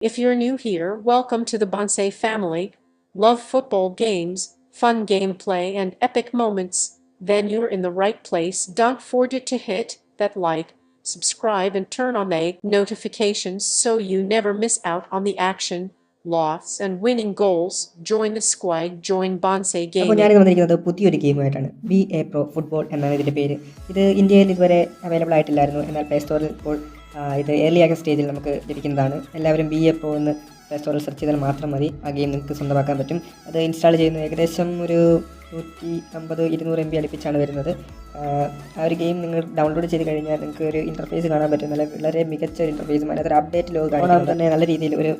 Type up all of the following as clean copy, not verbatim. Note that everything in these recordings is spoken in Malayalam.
If you're new here, welcome to the Bonsai family. Love football games, fun gameplay, and epic moments? Then you're in the right place. Don't forget to hit that like, subscribe, and turn on the notifications so you never miss out on the action, loss, and winning goals. Join the squad, join Bonsai അപ്പോൾ Gaming. ഞാനിത് വന്നിരിക്കുന്നത് പുതിയൊരു ഗെയിമുമായിട്ടാണ്. BA Pro ഫുട്ബോൾ എന്നാണ് ഇതിൻ്റെ പേര്. ഇത് ഇന്ത്യയിൽ ഇതുവരെ അവൈലബിൾ ആയിട്ടില്ലായിരുന്നു. എന്നാൽ പ്ലേ സ്റ്റോറിൽ ഇപ്പോൾ ഇത് ഏർലി ആക്സസ് സ്റ്റേജിൽ നമുക്ക് ലഭിക്കുന്നതാണ്. എല്ലാവരും BA Pro എന്ന് പ്ലേ സ്റ്റോറിൽ സെർച്ച് ചെയ്താൽ മാത്രം മതി. ആ ഗെയിം നിങ്ങൾക്ക് സ്വന്തമാക്കാൻ പറ്റും. അത് ഇൻസ്റ്റാൾ ചെയ്യുന്നത് ഏകദേശം ഒരു 150-200 MB അടുപ്പിച്ചാണ് വരുന്നത്. ആ ഒരു ഗെയിം നിങ്ങൾ ഡൗൺലോഡ് ചെയ്ത് കഴിഞ്ഞാൽ നിങ്ങൾക്ക് ഒരു ഇൻ്റർഫേസ് കാണാൻ പറ്റും. വളരെ മികച്ച ഒരു ഇൻ്റർഫേസും അതിനകത്തൊരു അപ്ഡേറ്റ് ലോഗ് കാണാൻ തന്നെ നല്ല രീതിയിൽ ഒരു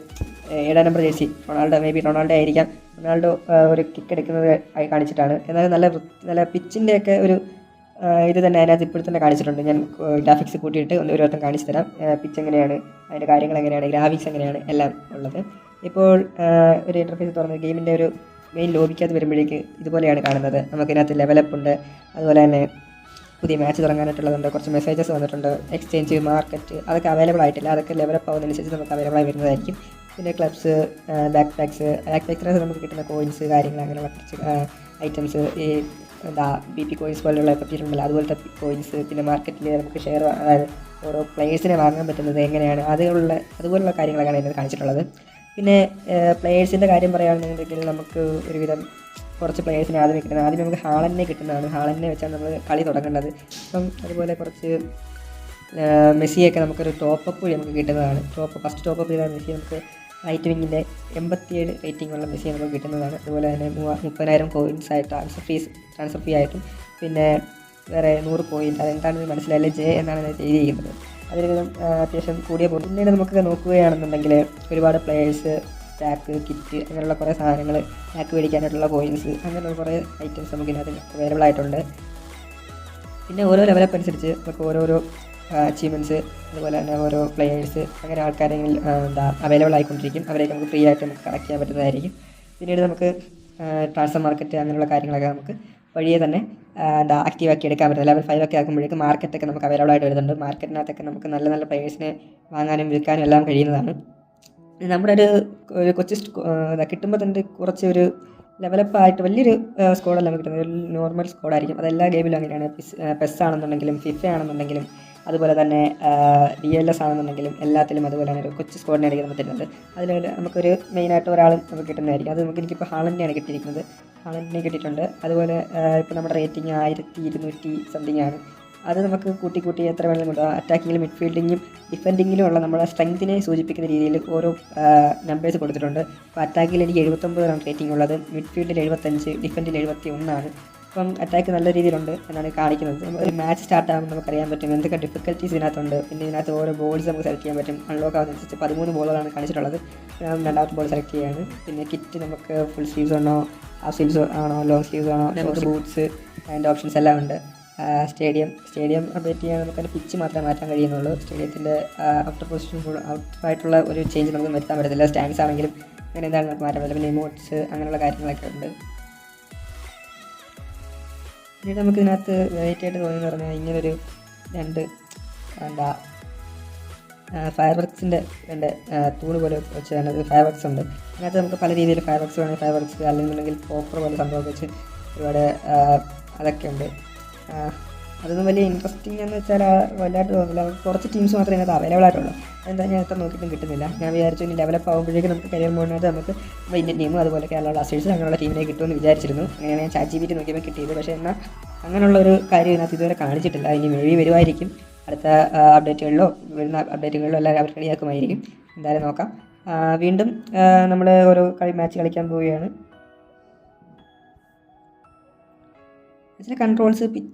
7 നമ്പർ ജേഴ്സി റൊണാൾഡോ ആയിരിക്കാം. റൊണാൾഡോ ഒരു കിക്ക് എടുക്കുന്നത് ആയി കാണിച്ചിട്ടാണ്. എന്നാലും നല്ല പിച്ചിൻ്റെയൊക്കെ ഒരു ഇത് തന്നെ അതിനകത്ത് ഇപ്പോൾ തന്നെ കാണിച്ചിട്ടുണ്ട്. ഞാൻ ഗ്രാഫിക്സ് കൂട്ടിയിട്ട് ഒരു വട്ടം കാണിച്ചു തരാം. പിച്ച് എങ്ങനെയാണ്, അതിൻ്റെ കാര്യങ്ങൾ എങ്ങനെയാണ്, ഗ്രാഫിക്സ് എങ്ങനെയാണ് എല്ലാം ഉള്ളത്. ഇപ്പോൾ ഒരു ഇൻ്റർഫേസ് തുറന്ന് ഗെയിമിൻ്റെ ഒരു മെയിൻ ലോബിക്കകത്ത് വരുമ്പോഴേക്ക് ഇതുപോലെയാണ് കാണുന്നത്. നമുക്കിതിനകത്ത് ലെവലപ്പ് ഉണ്ട്, അതുപോലെ തന്നെ പുതിയ മാച്ച് തുടങ്ങാനായിട്ടുള്ളതുണ്ട്, കുറച്ച് മെസ്സേജസ് വന്നിട്ടുണ്ട്, എക്സ്ചേഞ്ച്, മാർക്കറ്റ് അതൊക്കെ അവൈലബിൾ ആയിട്ടില്ല. അതൊക്കെ ലെവലപ്പ് ആവുന്നതനുസരിച്ച് നമുക്ക് അവൈലബിൾ ആയി വരുന്നതായിരിക്കും. പിന്നെ ക്ലബ്സ്, ബാക്ക് പാക്സിനകത്ത് നമുക്ക് കിട്ടുന്ന കോയിൻസ്, കാര്യങ്ങൾ അങ്ങനെയുള്ള കുറച്ച് ഐറ്റംസ്, ഈ BP കോയിൻസ് പോലെയുള്ള പറ്റിയിട്ടുണ്ടല്ലോ അതുപോലത്തെ കോയിൻസ്, പിന്നെ മാർക്കറ്റിൽ നമുക്ക് ഷെയർ, അതായത് ഓരോ പ്ലേയേഴ്സിനെ വാങ്ങാൻ പറ്റുന്നത് എങ്ങനെയാണ്, അതുപോലുള്ള കാര്യങ്ങളൊക്കെയാണ് ഇതിനകത്ത് കാണിച്ചിട്ടുള്ളത്. പിന്നെ പ്ലേയേഴ്സിൻ്റെ കാര്യം പറയുകയാണെന്നുണ്ടെങ്കിൽ നമുക്ക് ഒരുവിധം കുറച്ച് പ്ലേയേഴ്സിനെ ആദ്യം നമുക്ക് ഹാളനെ കിട്ടുന്നതാണ്. ഹാളനെ വെച്ചാണ് നമ്മൾ കളി തുടങ്ങേണ്ടത്. അപ്പം അതുപോലെ കുറച്ച് മെസ്സിയൊക്കെ നമുക്കൊരു ടോപ്പപ്പ് വഴി നമുക്ക് കിട്ടുന്നതാണ്. ഫസ്റ്റ് ടോപ്പപ്പ് ചെയ്താൽ മെസ്സി നമുക്ക് റൈറ്റ് വിങ്ങിൻ്റെ 87 റേറ്റിംഗ് ഉള്ള മെസ്സി നമുക്ക് കിട്ടുന്നതാണ്. അതുപോലെ തന്നെ 30,000 കോയിൻസ് ആയിട്ട് ട്രാൻസ്ഫർ ഫീ ആയിട്ടും, പിന്നെ വേറെ 100 പോയിൻറ്റ്, അതെന്താണെന്ന് മനസ്സിലായില്ല, ജെ എന്നാണ് അത് എഴുതിയിരിക്കുന്നത്. അതിലൊരു അത്യാവശ്യം കൂടിയ പോകും. പിന്നീട് നമുക്ക് നോക്കുകയാണെന്നുണ്ടെങ്കിൽ ഒരുപാട് പ്ലേയേഴ്സ്, സ്റ്റാക്ക്, കിറ്റ് അങ്ങനെയുള്ള കുറേ സാധനങ്ങൾ, സ്റ്റാക്ക് മേടിക്കാനായിട്ടുള്ള കോയിൻസ്, അങ്ങനെയുള്ള കുറേ ഐറ്റംസ് നമുക്ക് ഇതിനകത്ത് അവൈലബിൾ ആയിട്ടുണ്ട്. പിന്നെ ഓരോ ലെവലപ്പ് അനുസരിച്ച് നമുക്ക് ഓരോരോ അച്ചീവ്മെൻറ്റ്സ്, അതുപോലെ തന്നെ ഓരോ പ്ലേയേഴ്സ്, അങ്ങനെ ആൾക്കാരെങ്കിൽ അവൈലബിൾ ആയിക്കൊണ്ടിരിക്കും. അവരെയൊക്കെ നമുക്ക് ഫ്രീ ആയിട്ട് നമുക്ക് കളക്ട് ചെയ്യാൻ പറ്റുന്നതായിരിക്കും. പിന്നീട് നമുക്ക് ട്രാൻസ്ഫർ മാർക്കറ്റ് അങ്ങനെയുള്ള കാര്യങ്ങളൊക്കെ നമുക്ക് വഴിയെ തന്നെ ആക്റ്റീവ് ആക്കി എടുക്കാൻ പറ്റും. ലെവൽ 5 ഒക്കെ ആക്കുമ്പോഴേക്കും മാർക്കറ്റൊക്കെ നമുക്ക് അവൈലബിൾ ആയിട്ട് വരുന്നുണ്ട്. മാർക്കറ്റിനകത്തൊക്കെ നമുക്ക് നല്ല നല്ല പ്ലേയേഴ്സിനെ വാങ്ങാനും വിൽക്കാനും എല്ലാം കഴിയുന്നതാണ്. നമ്മുടെ ഒരു കൊച്ചു കിട്ടുമ്പോൾ തന്നെ കുറച്ച് ഒരു ലെവലപ്പായിട്ട് വലിയൊരു സ്കോഡല്ല നമുക്ക് കിട്ടുന്നത്. ഒരു നോർമൽ സ്കോഡായിരിക്കും. അതെല്ലാ ഗെയിമിലും അങ്ങനെയാണ്. പെസ് ആണെന്നുണ്ടെങ്കിലും ഫിഫ ആണെന്നുണ്ടെങ്കിലും അതുപോലെ തന്നെ DLS ആണെന്നുണ്ടെങ്കിലും എല്ലാത്തിലും അതുപോലെ തന്നെ ഒരു കൊച്ചു സ്കോഡിനായിരിക്കും നമുക്ക് തരുന്നത്. അതിൽ നമുക്കൊരു മെയിനായിട്ട് ഒരാൾ നമുക്ക് കിട്ടുന്നതായിരിക്കും. അത് എനിക്കിപ്പോൾ ഹാളൻ്റെയാണ് കിട്ടിയിരിക്കുന്നത്. ഹാളൻ്റിനെ കിട്ടിയിട്ടുണ്ട്. അതുപോലെ ഇപ്പോൾ നമ്മുടെ റേറ്റിംഗ് 1200 സംതിങ് ആണ്. അത് നമുക്ക് കൂട്ടി എത്ര വേണമെങ്കിലും കൊണ്ടുപോകാം. അറ്റാക്കിങ്ങിലും മിഡ്ഫീൽഡിങ്ങും ഡിഫെൻഡിങ്ങിലും ഉള്ള നമ്മുടെ സ്ട്രെങ്തിനെ സൂചിപ്പിക്കുന്ന രീതിയിൽ ഓരോ നമ്പേഴ്സ് കൊടുത്തിട്ടുണ്ട്. അപ്പോൾ അറ്റാക്കിൽ എനിക്ക് 79 റേറ്റിംഗ് ഉള്ളത്, മിഡ്ഫീൽഡിൽ 75, ഡിഫെൻഡിൽ 71 ആണ്. അപ്പം അറ്റാക്ക് നല്ല രീതിയിലുണ്ട് എന്നാണ് കാണിക്കുന്നത്. ഒരു മാച്ച് സ്റ്റാർട്ട് ആകുമ്പോൾ നമുക്കറിയാൻ പറ്റും എന്തൊക്കെ ഡിഫിക്കൽട്ടീസ് ഇതിനകത്തുണ്ട്. പിന്നെ ഇതിനകത്ത് ഓരോ ബോൾസ് നമുക്ക് സെലക്ട് ചെയ്യാൻ പറ്റും. അൺലോക്ക് ആവുന്നതനുസരിച്ച് 13 ബോളുകളാണ് കാണിച്ചിട്ടുള്ളത്. രണ്ടാമത്തെ ബോൾ സെലക്ട് ചെയ്യുകയാണ്. പിന്നെ കിറ്റ് നമുക്ക് ഫുൾ സ്ലീവ്സ് ആണോ, ഹാഫ് സ്ലീവ്സ് ആണോ, ലോങ് സ്ലീവ്സ് ആണോ, നമുക്ക് ബൂട്ട്സ് അതിൻ്റെ ഓപ്ഷൻസ് എല്ലാം ഉണ്ട്. സ്റ്റേഡിയം അപ്ഡേറ്റ് ചെയ്യാൻ നമുക്ക് അതിൻ്റെ പിച്ച് മാത്രമേ മാറ്റാൻ കഴിയുന്നുള്ളൂ. സ്റ്റേഡിയത്തിൻ്റെ ഔട്ടായിട്ടുള്ള ഒരു ചേഞ്ച് നമുക്ക് വരുത്താൻ പറ്റത്തില്ല. സ്റ്റാൻഡ്സ് ആണെങ്കിലും അങ്ങനെ എന്താണ് നമുക്ക് മാറ്റാൻ പറ്റില്ല. പിന്നെ ഇമോട്ട്സ് അങ്ങനെയുള്ള കാര്യങ്ങളൊക്കെ ഉണ്ട്. പിന്നീട് നമുക്ക് ഇതിനകത്ത് വെറൈറ്റി ആയിട്ട് തോന്നിയെന്ന് പറഞ്ഞാൽ ഇങ്ങനൊരു രണ്ട് ഫയർ വർക്സിൻ്റെ തൂണ് പോലെ വെച്ചാണ് ഫയർ വർക്സ് ഉണ്ട്. അതിനകത്ത് നമുക്ക് പല രീതിയിൽ ഫയർ വർക്സ് വേണമെങ്കിൽ ഫയർ വർക്സ്, അല്ലെന്നുണ്ടെങ്കിൽ പോപ്പർ പോലെ സംഭവം വെച്ച് ഒരുപാട് അതൊക്കെ ഉണ്ട്. അതൊന്നും വലിയ ഇൻട്രസ്റ്റിംഗ് എന്ന് വെച്ചാൽ വലുതായിട്ട് തോന്നില്ല. കുറച്ച് ടീംസ് മാത്രമേ ഇതിനകത്ത് അവൈലബിൾ ആയിട്ടുള്ളൂ. അതെന്താ ഞാൻ എത്ര നോക്കിയിട്ടും കിട്ടുന്നില്ല. ഞാൻ വിചാരിച്ചു ഇനി ഡെവലപ്പ് ആകുമ്പോഴേക്കും നമുക്ക് കരിയർ മോഡിനകത്ത് നമുക്ക് ഇന്ത്യൻ ടീമും അതുപോലെ കേരള ബ്ലാസ്റ്റേഴ്സ് അങ്ങനെയുള്ള ടീമിനെ കിട്ടുമെന്ന് വിചാരിച്ചിരുന്നു. അങ്ങനെയാണ് ഞാൻ ChatGPT നോക്കിയപ്പോൾ കിട്ടിയത്. പക്ഷേ എന്നാൽ അങ്ങനെയുള്ളൊരു കാര്യം ഇതിനകത്ത് ഇതുവരെ കാണിച്ചിട്ടില്ല. ഇനി മേബി വരുമായിരിക്കും. അടുത്ത വരുന്ന അപ്ഡേറ്റുകളിലോ എല്ലാം അവർ കളിയാക്കുമായിരിക്കും. എന്തായാലും നോക്കാം. വീണ്ടും നമ്മൾ ഓരോ മാച്ച് കളിക്കാൻ പോവുകയാണ്. ഇതിലെ കൺട്രോൾസ്,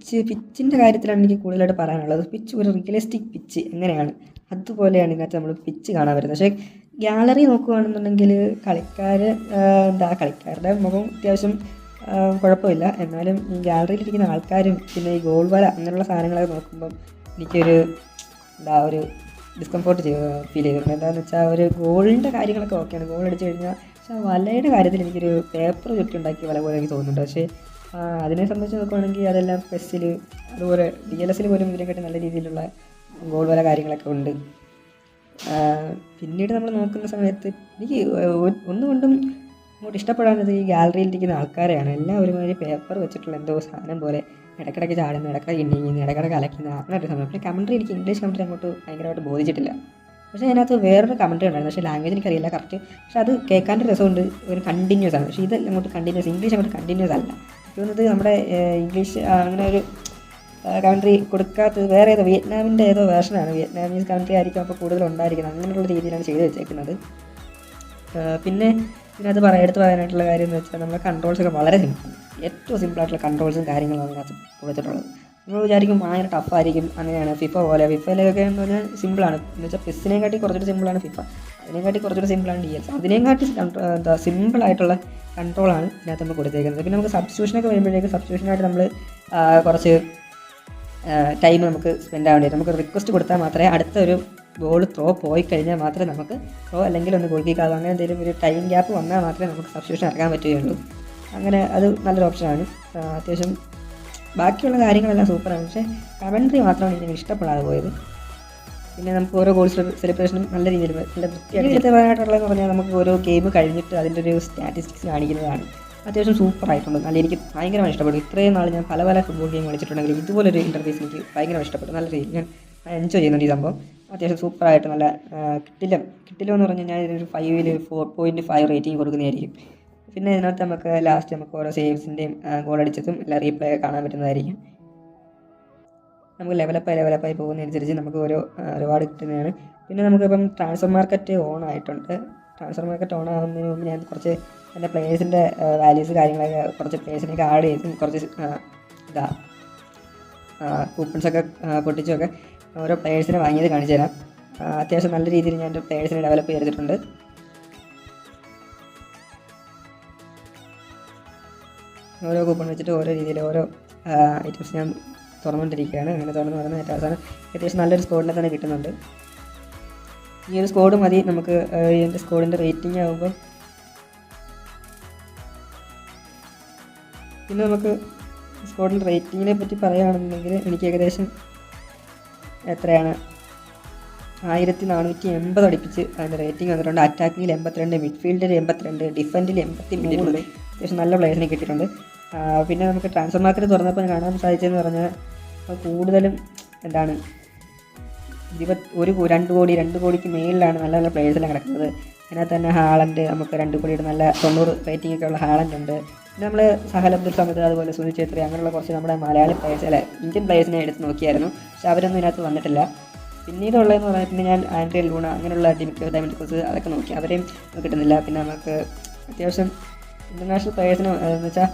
പിച്ചിൻ്റെ കാര്യത്തിലാണ് എനിക്ക് കൂടുതലായിട്ട് പറയാനുള്ളത്. പിച്ച് ഒരു റിയലിസ്റ്റിക് പിച്ച് എങ്ങനെയാണ് അതുപോലെയാണ് ഇതിനകത്ത് നമ്മൾ പിച്ച് കാണാൻ വരുന്നത്. പക്ഷേ ഗ്യാലറി നോക്കുകയാണെന്നുണ്ടെങ്കിൽ കളിക്കാരുടെ മുഖം അത്യാവശ്യം കുഴപ്പമില്ല. എന്നാലും ഈ ഗ്യാലറിയിലിരിക്കുന്ന ആൾക്കാരും പിന്നെ ഈ ഗോൾ വല അങ്ങനെയുള്ള സാധനങ്ങളൊക്കെ നോക്കുമ്പം എനിക്കൊരു ഒരു ഡിസ്കംഫോർട്ട് ഫീൽ ചെയ്തിരുന്നു. എന്താണെന്ന് വെച്ചാൽ ഒരു ഗോളിൻ്റെ കാര്യങ്ങളൊക്കെ ഓക്കെയാണ്, ഗോൾ അടിച്ചു കഴിഞ്ഞാൽ. പക്ഷേ വലയുടെ കാര്യത്തിൽ എനിക്കൊരു പേപ്പർ ചുറ്റുണ്ടാക്കിയ വല പോലെ എനിക്ക് തോന്നുന്നുണ്ട്. പക്ഷേ അതിനെ സംബന്ധിച്ച് നോക്കുകയാണെങ്കിൽ അതെല്ലാം പെസ്സിൽ അതുപോലെ DLS പോലും ഇതിനെക്കാട്ടി നല്ല രീതിയിലുള്ള ഗോൾ വല കാര്യങ്ങളൊക്കെ ഉണ്ട്. പിന്നീട് നമ്മൾ നോക്കുന്ന സമയത്ത് എനിക്ക് ഒന്നുകൊണ്ടും അങ്ങോട്ട് ഇഷ്ടപ്പെടാത്തത് ഈ ഗാലറിയിൽ ഇരിക്കുന്ന ആൾക്കാരെയാണ്. എല്ലാം ഒരുമാതിരി പേപ്പർ വെച്ചിട്ടുള്ള എന്തോ സാധനം പോലെ ഇടയ്ക്കിടയ്ക്ക് ചാടുന്നു, ഇടയ്ക്കിടയ്ക്ക് ഇണ്ടിങ്ങുന്നു, ഇടയ്ക്കിടയ്ക്ക് അലയ്ക്കുന്ന അങ്ങനെ ഒരു സമയം. പക്ഷേ കമൻട്രി എനിക്ക് ഇംഗ്ലീഷ് കമൻട്രി അങ്ങോട്ട് ഭയങ്കരമായിട്ട് ബോധിച്ചിട്ടില്ല. പക്ഷേ അതിനകത്ത് വേറൊരു കമൻട്രി ഉണ്ടായിരുന്നു, പക്ഷേ ലാംഗ്വേജ് എനിക്കറിയില്ല കറക്റ്റ്. പക്ഷേ അത് കേൾക്കാൻ്റെ രസമുണ്ട്, ഒരു കണ്ടിന്യൂസ് ആണ്. പക്ഷേ ഇത് അങ്ങോട്ട് കണ്ടിന്യൂസ്, ഇംഗ്ലീഷ് അങ്ങോട്ട് കണ്ടിന്യൂസ് അല്ല. തോന്നുന്നത് നമ്മുടെ ഇംഗ്ലീഷ് അങ്ങനെ ഒരു കമൻട്രി കൊടുക്കാത്തത് വേറെ ഏതോ വിയറ്റ്നാമിൻ്റെ ഏതോ വേർഷനാണ്. വിയറ്റ്നാമീസ് കമൻട്രി ആയിരിക്കും അപ്പോൾ കൂടുതലുണ്ടായിരിക്കുന്നത്. അങ്ങനെയുള്ള രീതിയിലാണ് ചെയ്ത് വെച്ചേക്കുന്നത്. പിന്നെ ഇതിനകത്ത് എടുത്ത് പറയാനായിട്ടുള്ള കാര്യം എന്ന് വെച്ചാൽ നമ്മുടെ കൺട്രോൾസൊക്കെ വളരെ സിമ്പിളാണ്. ഏറ്റവും സിമ്പിളായിട്ടുള്ള കൺട്രോൾസും കാര്യങ്ങളാണ് അതിനകത്ത് കൊടുത്തിട്ടുള്ളത്. നമ്മൾ വിചാരിക്കും ഭയങ്കര ടഫായിരിക്കും, അങ്ങനെയാണ് ഫിഫ പോലെ. ഫിഫയിലൊക്കെ എന്ന് പറഞ്ഞാൽ സിമ്പിളാണ്. എന്ന് വെച്ചാൽ പെസ്സിനെക്കാട്ടി കുറച്ചുകൂടി സിമ്പിളാണ് ഫിഫ, അതിനെക്കാട്ടി കുറച്ചുകൂടി സിമ്പിളാണ് DLS. അതിനെക്കാട്ടി എന്താ സിമ്പിളായിട്ടുള്ള കൺട്രോളാണ് ഇതിനകത്ത് നമ്മൾ കൊടുത്തേക്കുന്നത്. പിന്നെ നമുക്ക് സബ്സ്റ്റിറ്റ്യൂഷനൊക്കെ വരുമ്പോഴേക്കും സബ്സ്റ്റിറ്റ്യൂഷനായിട്ട് നമ്മൾ കുറച്ച് ടൈം നമുക്ക് സ്പെൻഡ് ആവേണ്ടി വരും. നമുക്ക് റിക്വസ്റ്റ് കൊടുത്താൽ മാത്രമേ അടുത്ത ഒരു ബോൾ ത്രോ പോയി കഴിഞ്ഞാൽ മാത്രമേ നമുക്ക് ത്രോ അല്ലെങ്കിൽ ഒന്ന് ഗോൾ കിക്ക് ആകും. അങ്ങനെ എന്തെങ്കിലും ഒരു ടൈം ഗ്യാപ്പ് വന്നാൽ മാത്രമേ നമുക്ക് സബ്സ്റ്റിറ്റ്യൂഷൻ ഇറക്കാൻ പറ്റുകയുള്ളൂ. അങ്ങനെ അത് നല്ലൊരു ഓപ്ഷനാണ്. അത്യാവശ്യം ബാക്കിയുള്ള കാര്യങ്ങളെല്ലാം സൂപ്പറാണ്. പക്ഷേ കമൻട്രി മാത്രമാണ് എനിക്ക് ഇഷ്ടപ്പെടാതെ പോയത്. പിന്നെ നമുക്ക് ഓരോ ഗോൾ സെലിബ്രേഷനും നല്ല രീതിയിൽ നല്ല വൃത്തിയായിട്ട് പറയാനായിട്ടുള്ളതെന്ന് പറഞ്ഞാൽ നമുക്ക് ഓരോ ഗെയിം കഴിഞ്ഞിട്ട് അതിൻ്റെ ഒരു സ്റ്റാറ്റിസ്റ്റിക്സ് കാണിക്കുന്നതാണ്. അത്യാവശ്യം സൂപ്പറായിട്ടുണ്ട്. നല്ല എനിക്ക് ഭയങ്കരമായി ഇഷ്ടപ്പെട്ടു. ഇത്രയും നാൾ ഞാൻ പല ഫുട്ബോൾ ഗെയിം കളിച്ചിട്ടുണ്ടെങ്കിലും ഇതുപോലൊരു ഇൻ്റർഫേസ് എനിക്ക് ഭയങ്കരമായി ഇഷ്ടപ്പെട്ടു. നല്ല രീതിയിൽ ഞാൻ എൻജോയ് ചെയ്യുന്നുണ്ട് ഈ സംഭവം. അത്യാവശ്യം സൂപ്പറായിട്ട് നല്ല കിട്ടില്ലെന്ന് പറഞ്ഞാൽ ഞാൻ ഇതിനൊരു 5ൽ 4.5 റേറ്റിംഗ് കൊടുക്കുന്നതായിരിക്കും. പിന്നെ ഇതിനകത്ത് നമുക്ക് ലാസ്റ്റ് നമുക്ക് ഓരോ സേവ്സിൻ്റെയും ഗോൾ അടിച്ചതും എല്ലാം റീപ്ലേ കാണാൻ പറ്റുന്നതായിരിക്കും. നമുക്ക് ലെവലപ്പായി പോകുന്നതനുസരിച്ച് നമുക്ക് ഓരോ റിവാർഡ് കിട്ടുന്നതാണ്. പിന്നെ നമുക്കിപ്പം ട്രാൻസ്ഫർ മാർക്കറ്റ് ഓൺ ആയിട്ടുണ്ട്. ട്രാൻസ്ഫർ മാർക്കറ്റ് ഓൺ ആകുന്നതിന് മുമ്പ് ഞാൻ കുറച്ച് എൻ്റെ പ്ലേയേഴ്സിൻ്റെ വാല്യൂസ് കാര്യങ്ങളൊക്കെ കുറച്ച് പ്ലേയേഴ്സിനൊക്കെ ആഡ് ചെയ്തും കുറച്ച് കൂപ്പൺസൊക്കെ പൊട്ടിച്ചൊക്കെ ഓരോ പ്ലേയേഴ്സിനെ വാങ്ങിയത് കാണിച്ചു തരാം. അത്യാവശ്യം നല്ല രീതിയിൽ ഞാൻ എൻ്റെ പ്ലേയേഴ്സിനെ ഡെവലപ്പ് ചെയ്തിട്ടുണ്ട്. ഓരോ കൂപ്പൺ വെച്ചിട്ട് ഓരോ രീതിയിൽ ഓരോ ഐറ്റംസ് ഞാൻ തുറന്നുകൊണ്ടിരിക്കുകയാണ്. അങ്ങനെ തുറന്ന് ഏറ്റവും അവസാനം അത്യാവശ്യം നല്ലൊരു സ്കോഡിനെ തന്നെ കിട്ടുന്നുണ്ട്. ഈ ഒരു സ്കോഡ് മതി നമുക്ക്. എൻ്റെ സ്കോഡിൻ്റെ റേറ്റിംഗ് ആകുമ്പം പിന്നെ നമുക്ക് സ്കോഡിൻ്റെ റേറ്റിങ്ങിനെ പറ്റി പറയുകയാണെന്നുണ്ടെങ്കിൽ എനിക്ക് ഏകദേശം എത്രയാണ് 1480 അടുപ്പിച്ച് അതിൻ്റെ റേറ്റിംഗ് വന്നിട്ടുണ്ട്. അറ്റാക്കിങ്ങിൽ 82, മിഡ്ഫീൽഡിൽ 82, ഡിഫൻഡിൽ 83. അത്യാവശ്യം നല്ല പ്ലേയേഴ്സിനെ കിട്ടിയിട്ടുണ്ട്. പിന്നെ നമുക്ക് ട്രാൻസ്ഫർ മാർക്കറ്റ് തുറന്നപ്പോൾ കാണാൻ സാധിച്ചതെന്ന് പറഞ്ഞാൽ കൂടുതലും എന്താണ് 2 കോടിക്ക് മേളിലാണ് നല്ല നല്ല പ്ലേയേഴ്സെല്ലാം കിടക്കുന്നത്. അതിനകത്ത് തന്നെ ഹാളൻഡ് നമുക്ക് 2 കോടിയുടെ നല്ല 90 റേറ്റിംഗ് ഒക്കെ ഉള്ള ഹാളൻഡ് ഉണ്ട്. പിന്നെ നമ്മൾ സഹൽ അബ്ദുൽ സമദ് അതുപോലെ സുനിൽ ഛേത്രി അങ്ങനെയുള്ള കുറച്ച് നമ്മുടെ മലയാളി പ്ലേയേഴ്സ് ഇന്ത്യൻ പ്ലേയേഴ്സിനെ എടുത്ത് നോക്കിയായിരുന്നു. പക്ഷെ അവരൊന്നും ഇതിനകത്ത് വന്നിട്ടില്ല. പിന്നീടുള്ളതെന്ന് പറഞ്ഞാൽ പിന്നെ ഞാൻ ആൻഡ്രിയ ലൂണ അങ്ങനെയുള്ള ഡയമണ്ട് ക്രൂസ് അതൊക്കെ നോക്കി, അവരെയും കിട്ടുന്നില്ല. പിന്നെ നമുക്ക് അത്യാവശ്യം ഇൻ്റർനാഷണൽ പ്ലേയേഴ്സിന് എന്ന് വെച്ചാൽ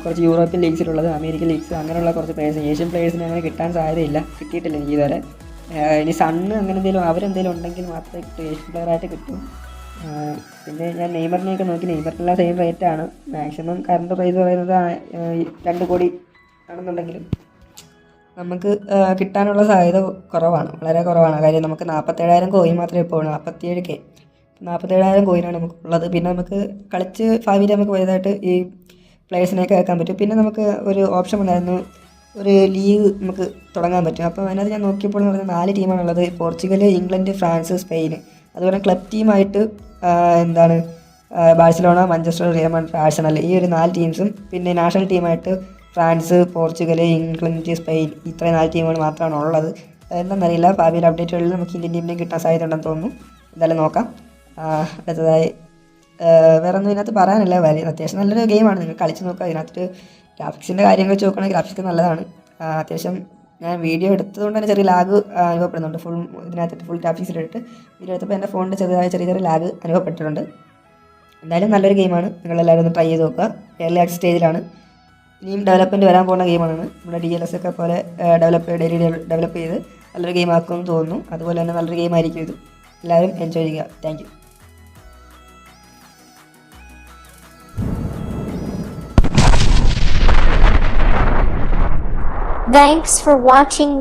കുറച്ച് യൂറോപ്യൻ ലീഗ്സിലുള്ളത്, അമേരിക്കൻ ലീഗ്സ് അങ്ങനെയുള്ള കുറച്ച് പ്ലേയേഴ്സിന്, ഏഷ്യൻ പ്ലേയേഴ്സിന് അങ്ങനെ കിട്ടാൻ സാധ്യതയില്ല, കിട്ടിയിട്ടില്ല എനിക്ക് ഇതുവരെ. ഇനി സണ്ണ് അങ്ങനെ എന്തെങ്കിലും അവരെന്തെങ്കിലും ഉണ്ടെങ്കിൽ മാത്രമേ കിട്ടും, ഏഷ്യൻ പ്ലെയറായിട്ട് കിട്ടും. പിന്നെ ഞാൻ നെയ്മറിനെയൊക്കെ നോക്കി, നെയ്മറിനെല്ലാം സെയിം റേറ്റാണ്. മാക്സിമം കറണ്ട് പ്രൈസ് പറയുന്നത് 2 കോടി ആണെന്നുണ്ടെങ്കിലും നമുക്ക് കിട്ടാനുള്ള സാധ്യത കുറവാണ്, വളരെ കുറവാണ്. കാര്യം നമുക്ക് 47,000 കോയിൻ മാത്രമേ ഇപ്പോൾ 47,000 കോയിനാണ് നമുക്കുള്ളത്. പിന്നെ നമുക്ക് കളിച്ച് ഭാവിയിൽ നമുക്ക് വലുതായിട്ട് ഈ പ്ലേയേഴ്സിനെയൊക്കെ വെക്കാൻ പറ്റും. പിന്നെ നമുക്ക് ഒരു ഓപ്ഷൻ ഉണ്ടായിരുന്നു, ഒരു ലീഗ് നമുക്ക് തുടങ്ങാൻ പറ്റും. അപ്പോൾ അതിനകത്ത് ഞാൻ നോക്കിയപ്പോൾ എന്ന് പറഞ്ഞാൽ 4 ടീമാണുള്ളത്: പോർച്ചുഗൽ, ഇംഗ്ലണ്ട്, ഫ്രാൻസ്, സ്പെയിൻ. അതുപോലെ ക്ലബ് ടീമായിട്ട് Barcelona, Manchester, real Madrid, Arsenal, ഈ ഒരു 4 ടീംസും. പിന്നെ നാഷണൽ ടീമായിട്ട് ഫ്രാൻസ്, പോർച്ചുഗൽ, ഇംഗ്ലണ്ട്, സ്പെയിൻ, ഇത്രയും 4 ടീമുകൾ മാത്രമാണ് ഉള്ളത്. എന്താണെന്നറിയില്ല, ഭാവിയിൽ അപ്ഡേറ്റുകളിൽ നമുക്ക് ഇന്ത്യൻ ടീമിനെ കിട്ടാൻ സാധ്യത ഉണ്ടെന്ന് തോന്നുന്നു. എന്തായാലും നോക്കാം. അടുത്തതായി വേറെ ഒന്നും ഇതിനകത്ത് പറയാനില്ല. അത്യാവശ്യം നല്ലൊരു ഗെയിമാണ്, നിങ്ങൾ കളിച്ച് നോക്കുക. ഇതിനകത്ത് ഗ്രാഫിക്സിൻ്റെ കാര്യങ്ങൾ വെച്ച് നോക്കുകയാണെങ്കിൽ ഗ്രാഫിക്സ് നല്ലതാണ്. അത്യാവശ്യം ഞാൻ വീഡിയോ എടുത്തതുകൊണ്ട് തന്നെ ചെറിയ ലാഗ് അനുഭവപ്പെടുന്നുണ്ട്. ഇതിനകത്തിട്ട് ഫുൾ ഗ്രാഫിക്സിലിട്ട് വീഡിയോ എടുത്തപ്പോൾ എൻ്റെ ഫോണിൻ്റെ ചെറിയ ലാഗ് അനുഭവപ്പെട്ടിട്ടുണ്ട്. എന്തായാലും നല്ലൊരു ഗെയിമാണ്, നിങ്ങളെല്ലാവരും ഒന്ന് ട്രൈ ചെയ്ത് നോക്കുക. ഏർലി ആക്സസ് സ്റ്റേജിലാണ്, ഇനിയും ഡെവലപ്മെൻറ്റ് വരാൻ പോകുന്ന ഗെയിമാണ്. നമ്മുടെ DLS ഒക്കെ പോലെ ഡെവലപ്പ് ചെയ്ത് നല്ലൊരു ഗെയിം ആക്കുമെന്ന് തോന്നുന്നു. അതുപോലെ തന്നെ നല്ലൊരു ഗെയിം ആയിരിക്കും ഇത്. എല്ലാവരും എൻജോയ് ചെയ്യുക. Thank you. Thanks for watching.